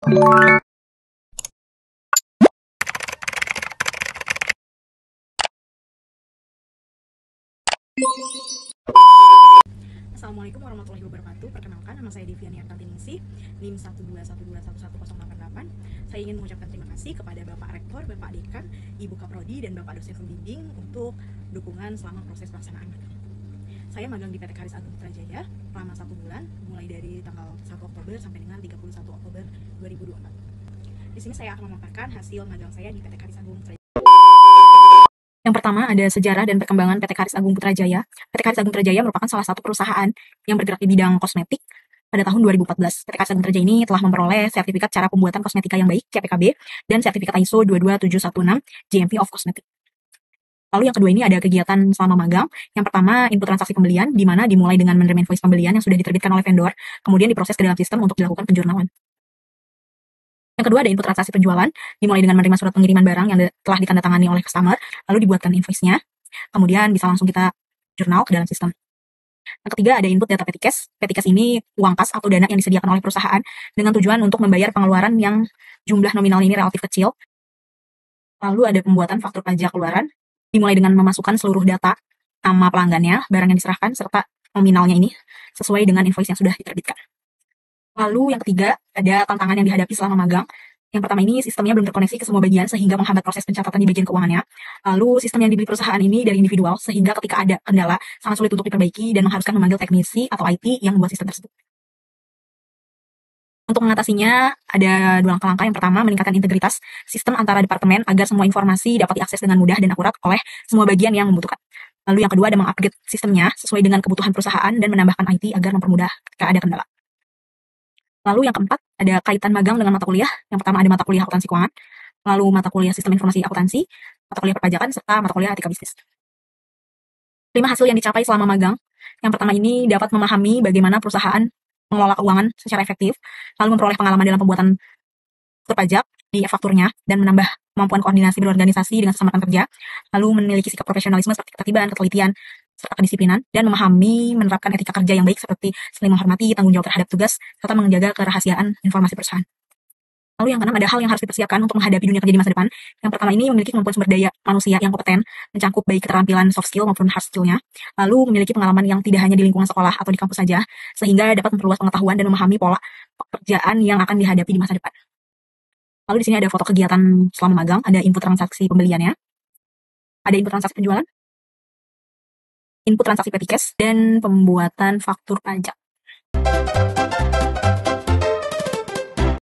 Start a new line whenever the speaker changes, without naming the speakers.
Assalamualaikum warahmatullahi wabarakatuh. Perkenalkan, nama saya Deviani Artantiningsih, NIM 121211108. Saya ingin mengucapkan terima kasih kepada Bapak Rektor, Bapak Dekan, Ibu Kaprodi, dan Bapak Dosen Pembimbing untuk dukungan selama proses pelaksanaan magang. Saya magang di PT Karis Agung Putrajaya selama 1 bulan, mulai dari tanggal 1 Oktober sampai dengan 31 Oktober 2024. Di sini saya akan memaparkan hasil magang saya di PT Karis Agung Putrajaya. Yang pertama ada sejarah dan perkembangan PT Karis Agung Putrajaya. PT Karis Agung Putrajaya merupakan salah satu perusahaan yang bergerak di bidang kosmetik pada tahun 2014. PT Karis Agung Putrajaya ini telah memperoleh sertifikat cara pembuatan kosmetika yang baik (CPKB) dan sertifikat ISO 22716 GMP of Cosmetic. Lalu yang kedua ini ada kegiatan selama magang. Yang pertama, input transaksi pembelian, di mana dimulai dengan menerima invoice pembelian yang sudah diterbitkan oleh vendor, kemudian diproses ke dalam sistem untuk dilakukan penjurnalan. Yang kedua ada input transaksi penjualan, dimulai dengan menerima surat pengiriman barang yang telah ditandatangani oleh customer, lalu dibuatkan invoice-nya, kemudian bisa langsung kita jurnal ke dalam sistem. Yang ketiga ada input data petty cash. Petty cash ini uang kas atau dana yang disediakan oleh perusahaan dengan tujuan untuk membayar pengeluaran yang jumlah nominal ini relatif kecil. Lalu ada pembuatan faktur pajak keluaran, dimulai dengan memasukkan seluruh data, nama pelanggannya, barang yang diserahkan, serta nominalnya ini sesuai dengan invoice yang sudah diterbitkan. Lalu yang ketiga, ada tantangan yang dihadapi selama magang. Yang pertama ini sistemnya belum terkoneksi ke semua bagian sehingga menghambat proses pencatatan di bagian keuangannya. Lalu sistem yang dibeli perusahaan ini dari individual sehingga ketika ada kendala sangat sulit untuk diperbaiki dan mengharuskan memanggil teknisi atau IT yang membuat sistem tersebut. Untuk mengatasinya, ada 2 langkah-langkah. Yang pertama, meningkatkan integritas sistem antara departemen agar semua informasi dapat diakses dengan mudah dan akurat oleh semua bagian yang membutuhkan. Lalu yang kedua, ada mengupgrade sistemnya sesuai dengan kebutuhan perusahaan dan menambahkan IT agar mempermudah ketika ada kendala. Lalu yang keempat, ada kaitan magang dengan mata kuliah. Yang pertama ada mata kuliah akuntansi keuangan, lalu mata kuliah sistem informasi akuntansi, mata kuliah perpajakan, serta mata kuliah etika bisnis. 5 hasil yang dicapai selama magang. Yang pertama ini dapat memahami bagaimana perusahaan mengelola keuangan secara efektif, lalu memperoleh pengalaman dalam pembuatan faktur pajak di e-fakturnya, dan menambah kemampuan koordinasi berorganisasi dengan sesama rekan kerja, lalu memiliki sikap profesionalisme seperti ketertiban, ketelitian, serta kedisiplinan, dan memahami menerapkan etika kerja yang baik seperti saling menghormati, tanggung jawab terhadap tugas, serta menjaga kerahasiaan informasi perusahaan. Lalu yang keenam ada hal yang harus dipersiapkan untuk menghadapi dunia kerja di masa depan. Yang pertama ini memiliki kemampuan sumber daya manusia yang kompeten, mencangkup baik keterampilan soft skill maupun hard skill-nya. Lalu memiliki pengalaman yang tidak hanya di lingkungan sekolah atau di kampus saja, sehingga dapat memperluas pengetahuan dan memahami pola pekerjaan yang akan dihadapi di masa depan. Lalu di sini ada foto kegiatan selama magang, ada input transaksi pembeliannya, ada input transaksi penjualan, input transaksi petty cash, dan pembuatan faktur pajak.